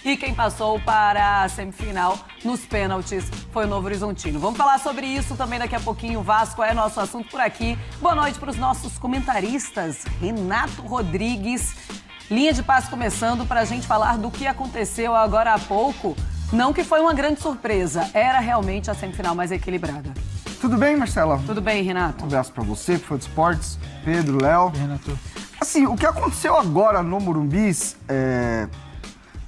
e quem passou para a semifinal nos pênaltis foi o Novo Horizontino. Vamos falar sobre isso também daqui a pouquinho. O Vasco é nosso assunto por aqui. Boa noite para os nossos comentaristas. Renato Rodrigues, linha de passe começando para a gente falar do que aconteceu agora há pouco. Não que foi uma grande surpresa, era realmente a semifinal mais equilibrada. Tudo bem, Marcela? Tudo bem, Renato? Um abraço pra você, Fã de Esportes, Pedro, Léo. Renato. Assim, o que aconteceu agora no Morumbi,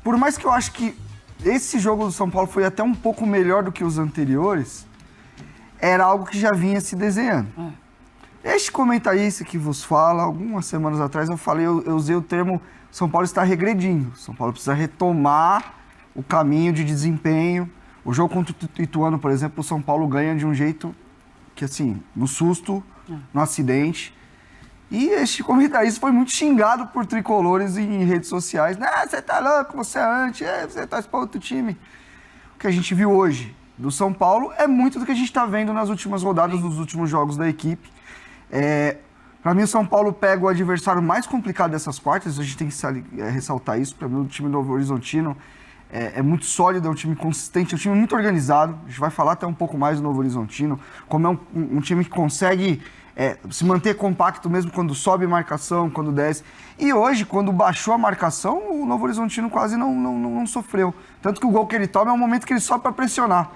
por mais que eu acho que esse jogo do São Paulo foi até um pouco melhor do que os anteriores, era algo que já vinha se desenhando. Este comentarista que vos fala, algumas semanas atrás eu usei o termo São Paulo está regredindo. São Paulo precisa retomar o caminho de desempenho. O jogo contra o Ituano, por exemplo, o São Paulo ganha de um jeito que, assim, no susto, no acidente. E este comentarista foi muito xingado por tricolores em redes sociais. Você tá louco, você é anti, você tá para outro time. O que a gente viu hoje do São Paulo é muito do que a gente está vendo nas últimas rodadas, nos últimos jogos da equipe. Para mim, o São Paulo pega o adversário mais complicado dessas quartas, a gente tem que ressaltar isso. Para mim, o time do Novo Horizontino é muito sólido, é um time consistente, é um time muito organizado. A gente vai falar até um pouco mais do Novo Horizontino, como é um time que consegue se manter compacto mesmo quando sobe marcação, quando desce. E hoje, quando baixou a marcação, o Novo Horizontino quase não sofreu. Tanto que o gol que ele toma é um momento que ele sobe para pressionar.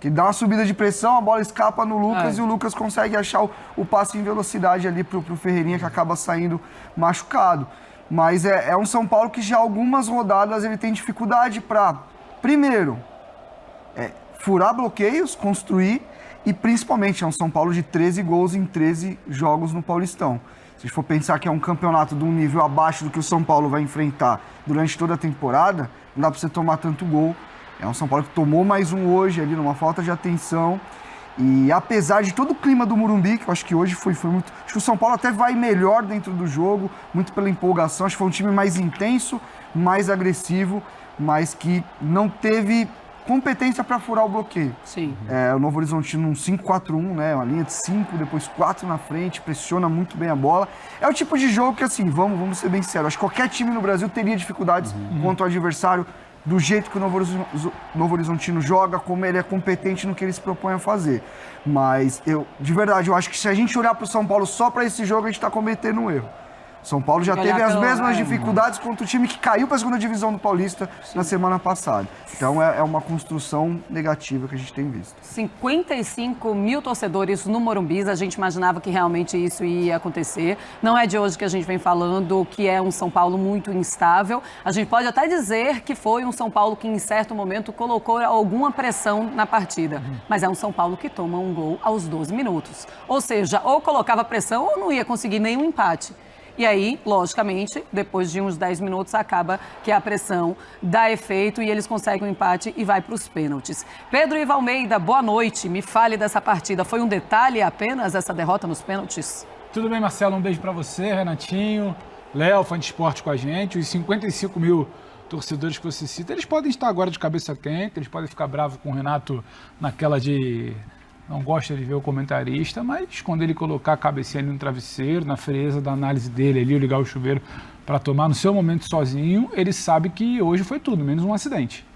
Que dá uma subida de pressão, a bola escapa no Lucas e o Lucas consegue achar o passe em velocidade ali pro Ferreirinha, que acaba saindo machucado. Mas é um São Paulo que já algumas rodadas ele tem dificuldade para, primeiro, furar bloqueios, construir, e principalmente é um São Paulo de 13 gols em 13 jogos no Paulistão. Se a gente for pensar que é um campeonato de um nível abaixo do que o São Paulo vai enfrentar durante toda a temporada, não dá para você tomar tanto gol. É um São Paulo que tomou mais um hoje ali, numa falta de atenção. E apesar de todo o clima do Morumbi, que eu acho que hoje foi muito... Acho que o São Paulo até vai melhor dentro do jogo, muito pela empolgação. Acho que foi um time mais intenso, mais agressivo, mas que não teve competência para furar o bloqueio. Sim. O Novo Horizontino um 5-4-1, né? Uma linha de 5, depois 4 na frente, pressiona muito bem a bola. É o tipo de jogo que, assim, vamos ser bem sinceros, acho que qualquer time no Brasil teria dificuldades contra o adversário, do jeito que o Novo Horizontino joga, como ele é competente no que ele se propõe a fazer. Mas, de verdade, eu acho que se a gente olhar para o São Paulo só para esse jogo, a gente está cometendo um erro. São Paulo já teve as mesmas dificuldades contra o time que caiu para a segunda divisão do Paulista na semana passada. Então é uma construção negativa que a gente tem visto. 55 mil torcedores no Morumbi, a gente imaginava que realmente isso ia acontecer. Não é de hoje que a gente vem falando que é um São Paulo muito instável. A gente pode até dizer que foi um São Paulo que em certo momento colocou alguma pressão na partida. Mas é um São Paulo que toma um gol aos 12 minutos. Ou seja, ou colocava pressão ou não ia conseguir nenhum empate. E aí, logicamente, depois de uns 10 minutos, acaba que a pressão dá efeito e eles conseguem o empate e vai para os pênaltis. Pedro Ivo Almeida, boa noite. Me fale dessa partida. Foi um detalhe apenas essa derrota nos pênaltis? Tudo bem, Marcelo? Um beijo para você, Renatinho, Léo, Fã de Esporte com a gente. Os 55 mil torcedores que você cita, eles podem estar agora de cabeça quente, eles podem ficar bravos com o Renato naquela de... Não gosta de ver o comentarista, mas quando ele colocar a cabecinha ali no travesseiro, na frieza da análise dele ali, ligar o chuveiro para tomar no seu momento sozinho, ele sabe que hoje foi tudo, menos um acidente.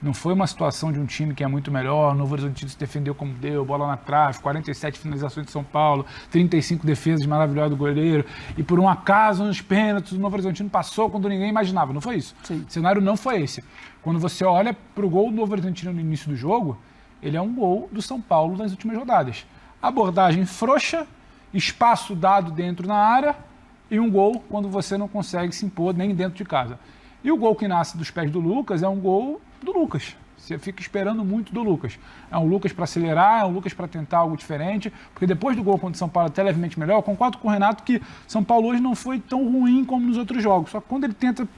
Não foi uma situação de um time que é muito melhor, o Novo Horizontino se defendeu como deu, bola na trave, 47 finalizações de São Paulo, 35 defesas maravilhosas do goleiro, e por um acaso nos pênaltis o Novo Horizontino passou quando ninguém imaginava, não foi isso. Sim. O cenário não foi esse. Quando você olha para o gol do Novo Horizontino no início do jogo, ele é um gol do São Paulo nas últimas rodadas. Abordagem frouxa, espaço dado dentro na área e um gol quando você não consegue se impor nem dentro de casa. E o gol que nasce dos pés do Lucas é um gol do Lucas. Você fica esperando muito do Lucas. É um Lucas para acelerar, é um Lucas para tentar algo diferente, porque depois do gol contra o São Paulo até levemente melhor, eu concordo com o Renato que São Paulo hoje não foi tão ruim como nos outros jogos. Só que quando ele tenta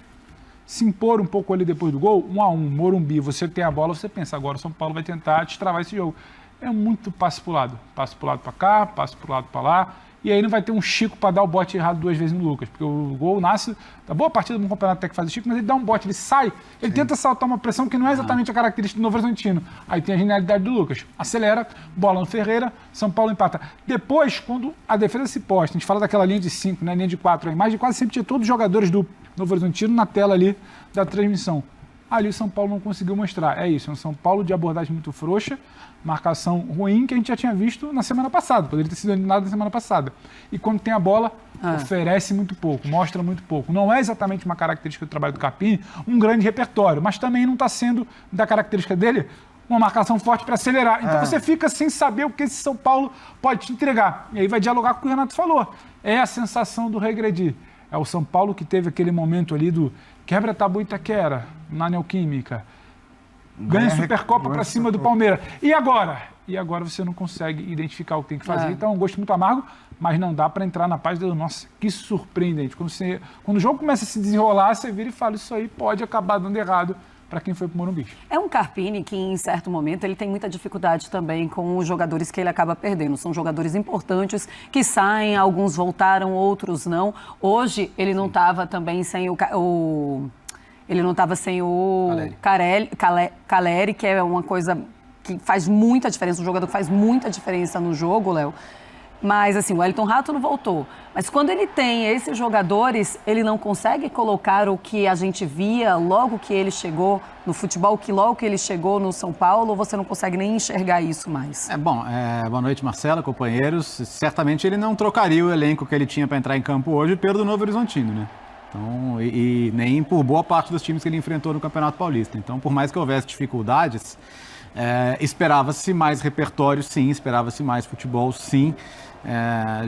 se impor um pouco ali depois do gol, 1-1, Morumbi, você tem a bola, você pensa, agora o São Paulo vai tentar destravar esse jogo. É muito passe pro lado para cá, passe pro lado para lá, e aí não vai ter um Chico para dar o bote errado 2 vezes no Lucas, porque o gol nasce da boa partida do campeonato até que faz o Chico, mas ele dá um bote, ele sai, ele tenta saltar uma pressão que não é exatamente a característica do Novo Horizontino. Aí tem a genialidade do Lucas, acelera, bola no Ferreira, São Paulo empata. Depois, quando a defesa se posta, a gente fala daquela linha de 5, né, linha de 4, a imagem quase sempre tinha todos os jogadores do Novo Horizontino na tela ali da transmissão. Ali o São Paulo não conseguiu mostrar. É isso, é um São Paulo de abordagem muito frouxa, marcação ruim que a gente já tinha visto na semana passada. Poderia ter sido eliminado na semana passada. E quando tem a bola, oferece muito pouco, mostra muito pouco. Não é exatamente uma característica do trabalho do Carpini, um grande repertório, mas também não está sendo da característica dele uma marcação forte para acelerar. Então você fica sem saber o que esse São Paulo pode te entregar. E aí vai dialogar com o que o Renato falou. É a sensação do regredir. É o São Paulo que teve aquele momento ali do quebra tabu Itaquera, na Neoquímica, ganha Supercopa para cima do Palmeiras. E agora? E agora você não consegue identificar o que tem que fazer. Então é um gosto muito amargo, mas não dá para entrar na paz do nossa, que surpreendente. Quando o jogo começa a se desenrolar, você vira e fala, isso aí pode acabar dando errado para quem foi pro Morumbi. É um Carpini que, em certo momento, ele tem muita dificuldade também com os jogadores que ele acaba perdendo. São jogadores importantes que saem, alguns voltaram, outros não. Hoje, ele não estava também sem ele não estava sem o Caleri, que é uma coisa que faz muita diferença, um jogador que faz muita diferença no jogo, Léo. Mas, assim, o Wellington Rato não voltou. Mas quando ele tem esses jogadores, ele não consegue colocar o que a gente via logo que ele chegou no futebol, que logo que ele chegou no São Paulo, ou você não consegue nem enxergar isso mais? Boa noite, Marcela, companheiros. Certamente ele não trocaria o elenco que ele tinha para entrar em campo hoje pelo do Novo Horizontino, né? Então, e nem por boa parte dos times que ele enfrentou no Campeonato Paulista. Então, por mais que houvesse dificuldades, esperava-se mais repertório, sim, esperava-se mais futebol, sim.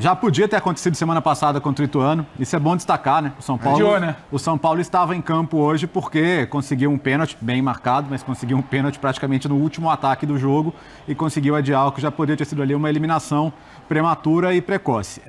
Já podia ter acontecido semana passada contra o Ituano, isso é bom destacar, né? O São Paulo estava em campo hoje porque conseguiu um pênalti, bem marcado, mas conseguiu um pênalti praticamente no último ataque do jogo e conseguiu adiar o que já poderia ter sido ali uma eliminação prematura e precoce.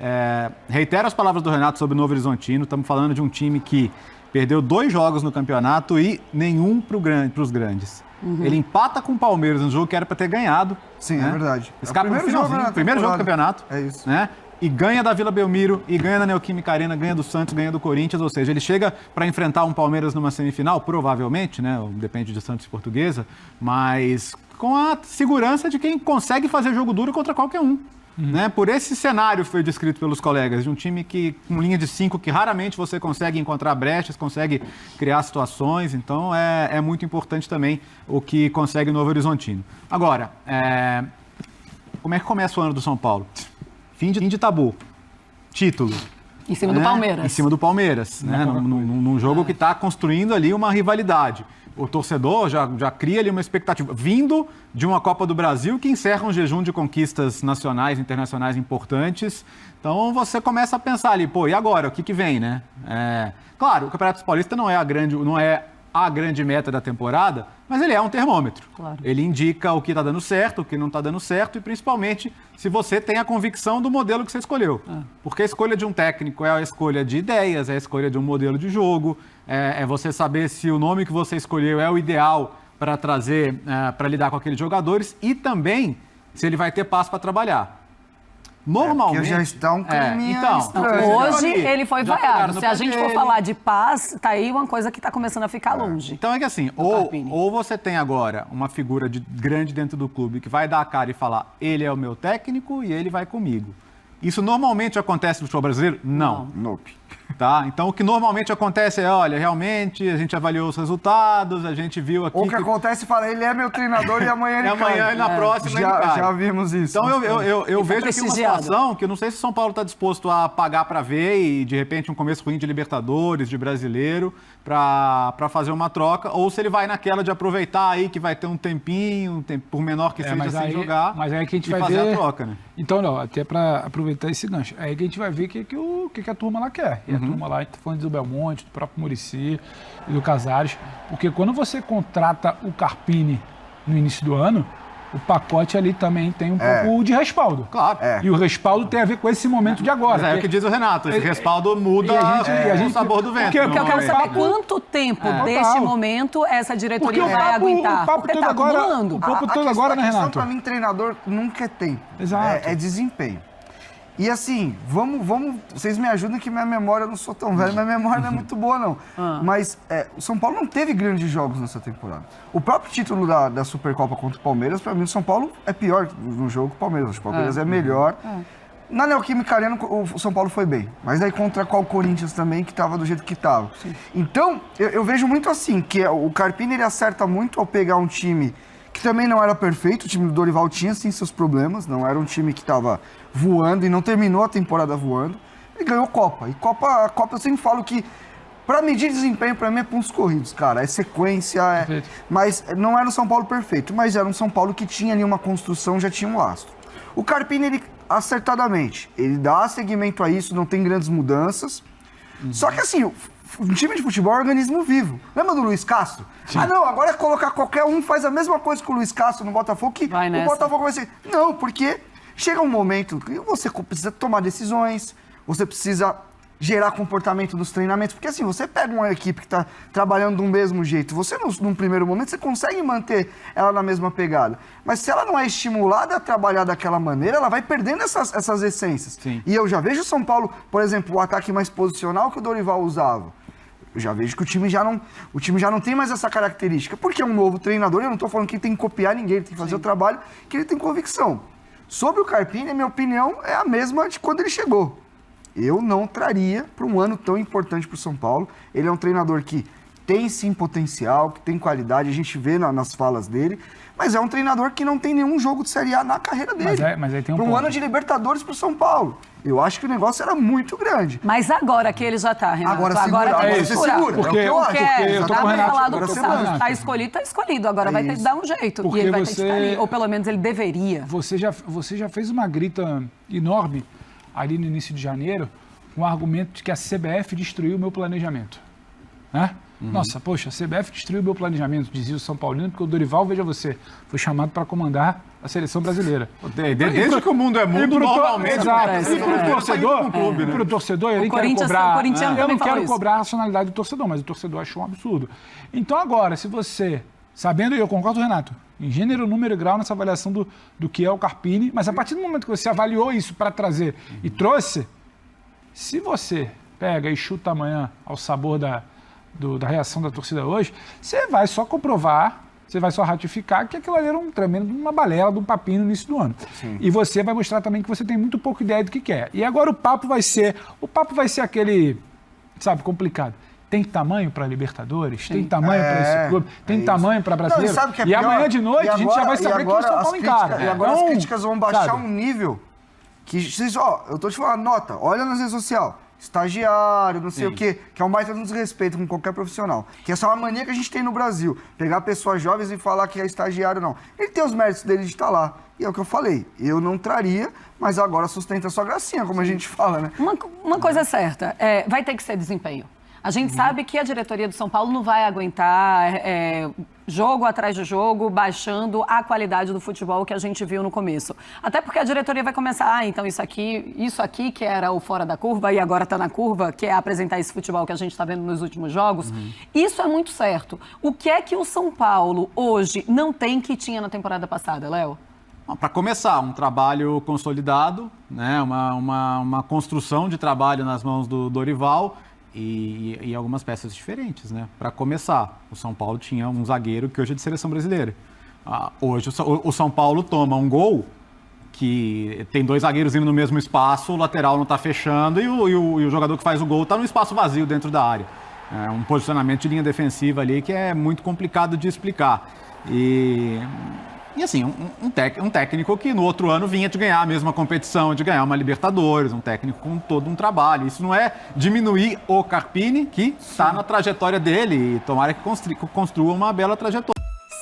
Reitero as palavras do Renato sobre o Novo Horizontino, estamos falando de um time que perdeu 2 jogos no campeonato e nenhum para os grandes. Ele empata com o Palmeiras no jogo que era para ter ganhado. Sim, né? é verdade. Escapa no finalzinho, primeiro jogo do campeonato. É isso. Né? E ganha da Vila Belmiro, e ganha da Neoquímica Arena, ganha do Santos, ganha do Corinthians. Ou seja, ele chega para enfrentar um Palmeiras numa semifinal, provavelmente, né? Depende de Santos e Portuguesa, mas com a segurança de quem consegue fazer jogo duro contra qualquer um. Né? Por esse cenário foi descrito pelos colegas, de um time que, com linha de 5, que raramente você consegue encontrar brechas, consegue criar situações, então é muito importante também o que consegue o Novo Horizontino. Agora, como é que começa o ano do São Paulo? Fim de tabu, título. Em cima do Palmeiras. Em cima do Palmeiras, né? Num jogo que está construindo ali uma rivalidade. O torcedor já cria ali uma expectativa, vindo de uma Copa do Brasil que encerra um jejum de conquistas nacionais e internacionais importantes. Então você começa a pensar ali, e agora? O que vem, né? Claro, o Campeonato Paulista não é a grande meta da temporada, mas ele é um termômetro. Claro. Ele indica o que está dando certo, o que não está dando certo e, principalmente, se você tem a convicção do modelo que você escolheu. Porque a escolha de um técnico é a escolha de ideias, é a escolha de um modelo de jogo, é você saber se o nome que você escolheu é o ideal para trazer, para lidar com aqueles jogadores e também se ele vai ter paz para trabalhar. Normalmente... já está um climinha hoje ele foi vaiado. Se a gente for falar de paz, tá aí uma coisa que está começando a ficar longe. Então é que assim, ou você tem agora uma figura grande dentro do clube que vai dar a cara e falar, ele é o meu técnico e ele vai comigo. Isso normalmente acontece no futebol brasileiro? Não. Nope. Tá? Então, o que normalmente acontece é, olha, realmente, a gente avaliou os resultados, a gente viu aqui... Ou o que acontece, fala, ele é meu treinador e amanhã ele cai. E amanhã e na próxima ele cai. Já vimos isso. Então, eu vejo aqui uma situação que eu não sei se o São Paulo está disposto a pagar para ver e, de repente, um começo ruim de Libertadores, de Brasileiro, para fazer uma troca, ou se ele vai naquela de aproveitar aí que vai ter um tempinho, por menor que seja, sem jogar, mas aí que a gente vai fazer ver... a troca, né? Então, não, até para aproveitar esse gancho, aí que a gente vai ver o que a turma lá quer. E a turma lá, tá falando do Belmonte, do próprio Muricy e do Casares, porque quando você contrata o Carpini no início do ano, o pacote ali também tem um pouco de respaldo. Claro. E o respaldo tem a ver com esse momento de agora. Mas é o que diz o Renato, esse respaldo muda o sabor do vento. Porque eu quero saber quanto tempo deste momento essa diretoria vai aguentar. O papo todo agora, né, Renato? A questão para mim, treinador, nunca é tempo. Exato. É desempenho. E assim, vamos, vocês me ajudam que minha memória, eu não sou tão velho, minha memória não é muito boa não. Mas o São Paulo não teve grandes jogos nessa temporada. O próprio título da Supercopa contra o Palmeiras, para mim o São Paulo é pior no jogo que o Palmeiras. O Palmeiras é melhor. Na Neoquímica Arena, o São Paulo foi bem. Mas aí contra qual Corinthians também, que tava do jeito que tava. Sim. Então, eu vejo muito assim, que o Carpini, ele acerta muito ao pegar um time que também não era perfeito. O time do Dorival tinha, sim, seus problemas. Não era um time que tava voando e não terminou a temporada voando. Ele ganhou Copa. E a Copa eu sempre falo que, pra medir desempenho, pra mim é pontos corridos, cara. É sequência, mas não era um São Paulo perfeito. Mas era um São Paulo que tinha ali uma construção, já tinha um lastro. O Carpini, ele acertadamente, ele dá seguimento a isso, não tem grandes mudanças. Só que assim, um time de futebol é um organismo vivo. Lembra do Luiz Castro? Sim. Ah, não, agora é colocar qualquer um, faz a mesma coisa que o Luiz Castro no Botafogo, que o Botafogo vai ser... Não, porque chega um momento que você precisa tomar decisões, você precisa gerar comportamento dos treinamentos, porque assim, você pega uma equipe que está trabalhando do mesmo jeito, você num primeiro momento, você consegue manter ela na mesma pegada, mas se ela não é estimulada a trabalhar daquela maneira, ela vai perdendo essas essências. Sim. E eu já vejo o São Paulo, por exemplo, o ataque mais posicional que o Dorival usava, eu já vejo que o time já não tem mais essa característica, porque é um novo treinador, eu não estou falando que ele tem que copiar ninguém, ele tem que fazer o trabalho que ele tem convicção. Sobre o Carpini, a minha opinião é a mesma de quando ele chegou. Eu não traria para um ano tão importante para o São Paulo. Ele é um treinador que tem sim potencial, que tem qualidade, a gente vê nas falas dele, mas é um treinador que não tem nenhum jogo de Série A na carreira dele. Mas aí tem um para um ano de Libertadores para o São Paulo. Eu acho que o negócio era muito grande. Mas agora que ele já está, Renato. Agora você segura. Porque eu acho. Eu tô com o Renato. Está escolhido. Agora vai ter que dar um jeito. Porque e ele vai ter que estar ali. Ou pelo menos ele deveria. Você já fez uma grita enorme ali no início de janeiro, com o argumento de que a CBF destruiu o meu planejamento. Né? Nossa, poxa, a CBF destruiu o meu planejamento, dizia o São Paulino, porque o Dorival, veja você, foi chamado para comandar a seleção brasileira. Desde que o mundo é mundo, normalmente. Exato. E para o torcedor, eu nem quero cobrar. Eu não quero cobrar a racionalidade do torcedor, mas o torcedor achou um absurdo. Então agora, se você, sabendo, e eu concordo, Renato, em gênero, número e grau nessa avaliação do que é o Carpini, mas a partir do momento que você avaliou isso para trazer e trouxe, se você pega e chuta amanhã ao sabor da reação da torcida hoje, você vai só comprovar, você vai só ratificar que aquilo ali era uma balela, de um papinho no início do ano. Sim. E você vai mostrar também que você tem muito pouca ideia do que quer. E agora o papo vai ser aquele, sabe, complicado. Tem tamanho para Libertadores? Sim. Tem tamanho para esse clube? Tem tamanho para brasileiro? Não, e amanhã de noite a gente já vai saber que o São Paulo encara. E agora as críticas vão baixar um nível que vocês, eu tô te falando, nota, olha nas redes sociais, estagiário, não sei o quê, que é um baita de um desrespeito com qualquer profissional. Que essa é uma mania que a gente tem no Brasil, pegar pessoas jovens e falar que é estagiário, não. Ele tem os méritos dele de estar lá. E é o que eu falei, eu não traria, mas agora sustenta a sua gracinha, como a gente fala, né? Uma coisa é certa, vai ter que ser desempenho. A gente sabe que a diretoria do São Paulo não vai aguentar jogo atrás de jogo, baixando a qualidade do futebol que a gente viu no começo. Até porque a diretoria vai começar, então isso aqui que era o fora da curva e agora está na curva, que é apresentar esse futebol que a gente está vendo nos últimos jogos. Isso é muito certo. O que é que o São Paulo hoje não tem que tinha na temporada passada, Léo? Para começar, um trabalho consolidado, né? uma construção de trabalho nas mãos do Dorival, e algumas peças diferentes, né? Para começar, o São Paulo tinha um zagueiro que hoje é de seleção brasileira. Hoje o São Paulo toma um gol que tem dois zagueiros indo no mesmo espaço, o lateral não está fechando e o jogador que faz o gol está no espaço vazio dentro da área. É um posicionamento de linha defensiva ali que é muito complicado de explicar. E assim, um técnico que no outro ano vinha de ganhar a mesma competição, de ganhar uma Libertadores, um técnico com todo um trabalho. Isso não é diminuir o Carpini, que está na trajetória dele, e tomara que construa uma bela trajetória.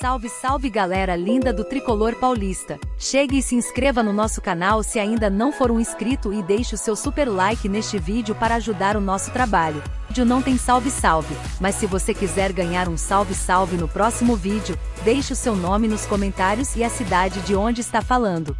Salve, salve galera linda do Tricolor Paulista. Chegue e se inscreva no nosso canal se ainda não for um inscrito e deixe o seu super like neste vídeo para ajudar o nosso trabalho. Vídeo não tem salve salve, mas se você quiser ganhar um salve salve no próximo vídeo, deixe o seu nome nos comentários e a cidade de onde está falando.